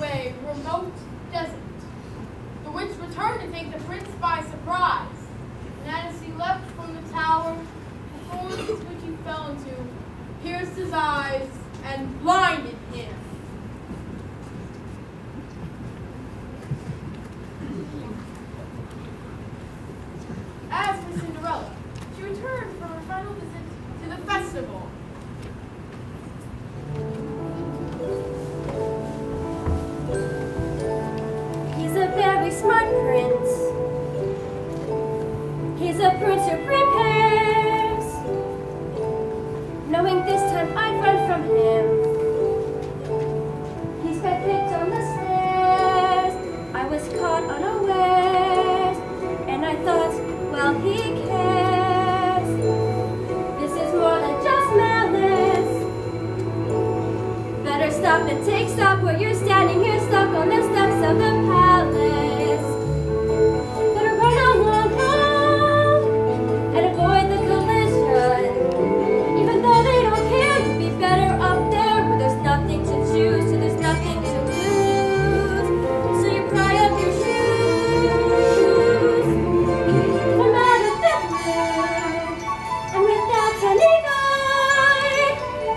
faraway, remote desert. The witch returned to take the prince by surprise, and as he leapt from the tower, the thorns which he fell into pierced his eyes and blinded him. As for Cinderella, she returned from her final visit to the festival. He's a very smart prince. He's a prince who prepares, knowing this time I'd run from him. He's got picked on the stairs. I was caught unawares, and I thought, well, he cares. This is more than just malice. Better stop and take stock where you're standing here stuck on the steps of the palace. Better run along home and avoid the collision. Even though they don't care, you'd be better up there where there's nothing to choose, so there's nothing to lose. So you pry up your shoes. Come out of the blue, and without telling I,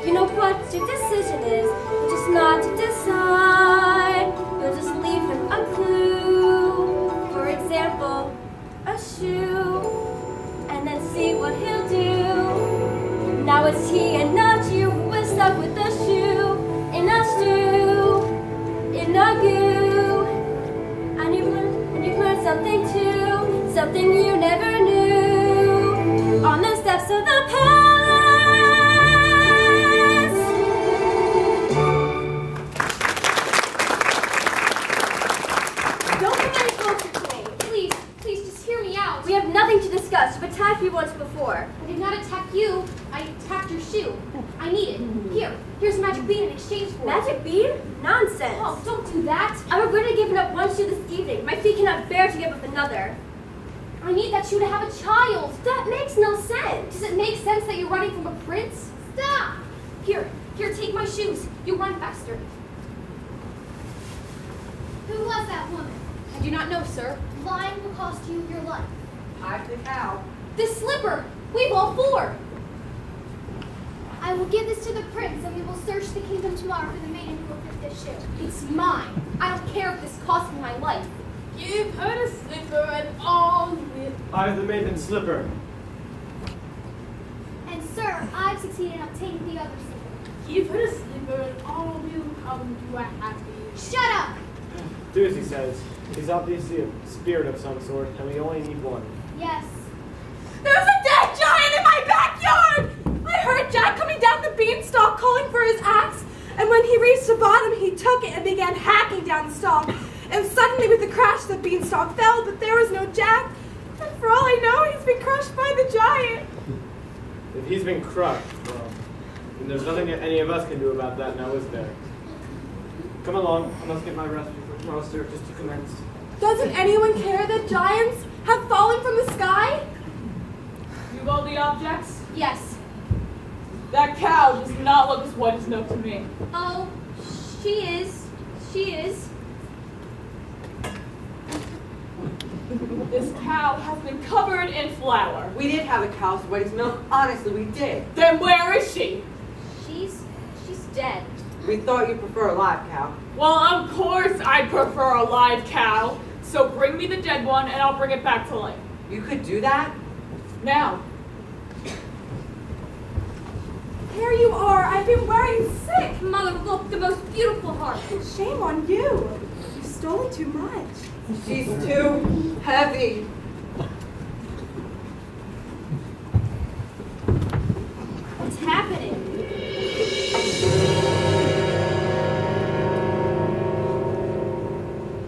you know what your decision is, just not to decide. You'll just leave him a clue, for example, a shoe, and then see what he'll do. Now it's he and not you who is stuck with the shoe in a stew, in a goo, and you've learned something too, something you never knew, on the steps of the palace. Don't come any closer to me. Please, just hear me out. We have nothing to discuss. You've attacked me once before. I did not attack you. I attacked your shoe. I need it. Here's a magic bean in exchange for it. Magic bean? Nonsense. Oh, don't do that. I regret giving up one shoe this evening. My feet cannot bear to give up another. I need that shoe to have a child. That makes no sense. Does it make sense that you're running from a prince? Stop! Here, take my shoes. You run faster. Who was that woman? I do not know, sir. Lying will cost you your life. I'm the cow. This slipper! We've all four! I will give this to the prince, and we will search the kingdom tomorrow for the maiden who will fit this shoe. It's mine. I don't care if this costs me my life. Give her the slipper and all will. I have the maiden slipper. And sir, I've succeeded in obtaining the other slipper. Give her the slipper and all will come to a happy. Shut up! Do as he says. He's obviously a spirit of some sort, and we only need one. Yes. There's a dead giant in my backyard! I heard Jack coming down the beanstalk calling for his axe, and when he reached the bottom, he took it and began hacking down the stalk. And suddenly, with a crash, the beanstalk fell, but there was no Jack. And for all I know, he's been crushed by the giant. If he's been crushed, well, then there's nothing that any of us can do about that now, is there? Come along, I must get my rest before tomorrow's circus to commence. Doesn't anyone care that giants have fallen from the sky? You've all the objects? Yes. That cow does not look as white as milk to me. Oh, she is. This cow has been covered in flour. We did have a cow as white as milk. Honestly, we did. Then where is she? She's dead. We thought you'd prefer a live cow. Well, of course I prefer a live cow. So bring me the dead one and I'll bring it back to life. You could do that? Now. Here you are. I've been worried sick. Mother, look, the most beautiful heart. Shame on you. You've stolen too much. She's too heavy. What's happening?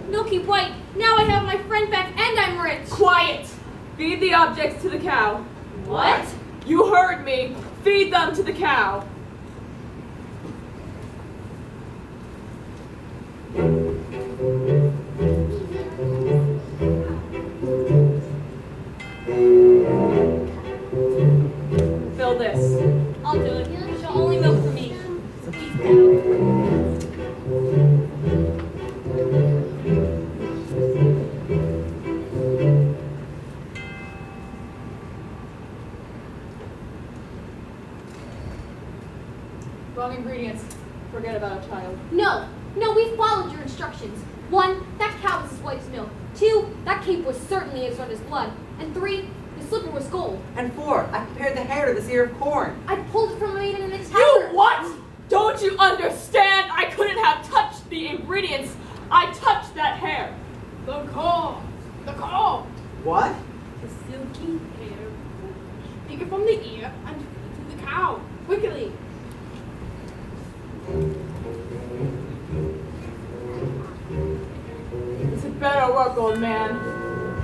Milky White, now I have my friend back and I'm rich. Quiet! Feed the objects to the cow. What? You heard me. Feed them to the cow. Fill this. I'll do it. She'll only milk for me. Please, cow. Wrong ingredients. Forget about a child. No, we followed your instructions. 1, that cow was his wife's milk. 2, that cape was certainly his runner's blood. And 3, the slipper was gold. And 4, I compared the hair to this ear of corn. I pulled it from a maiden in the tower. You what? Don't you understand? I couldn't have touched the ingredients. I touched that hair. The comb. The comb. What? The silky hair. Take it from the ear and feed it to the cow. Quickly. This had better work, old man,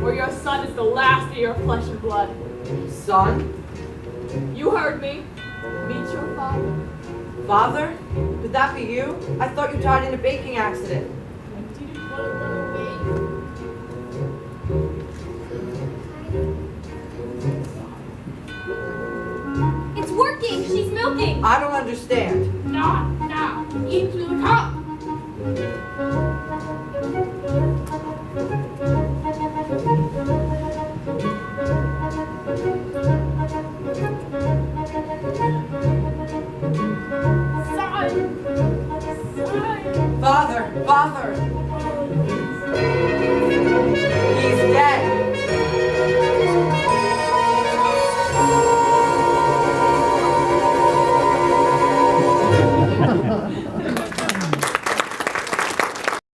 or your son is the last of your flesh and blood. Son? You heard me. Meet your father. Father? Could that be you? I thought you died in a baking accident. I didn't want to run away. It's working. She's milking. I don't understand. Not now. Into the cup.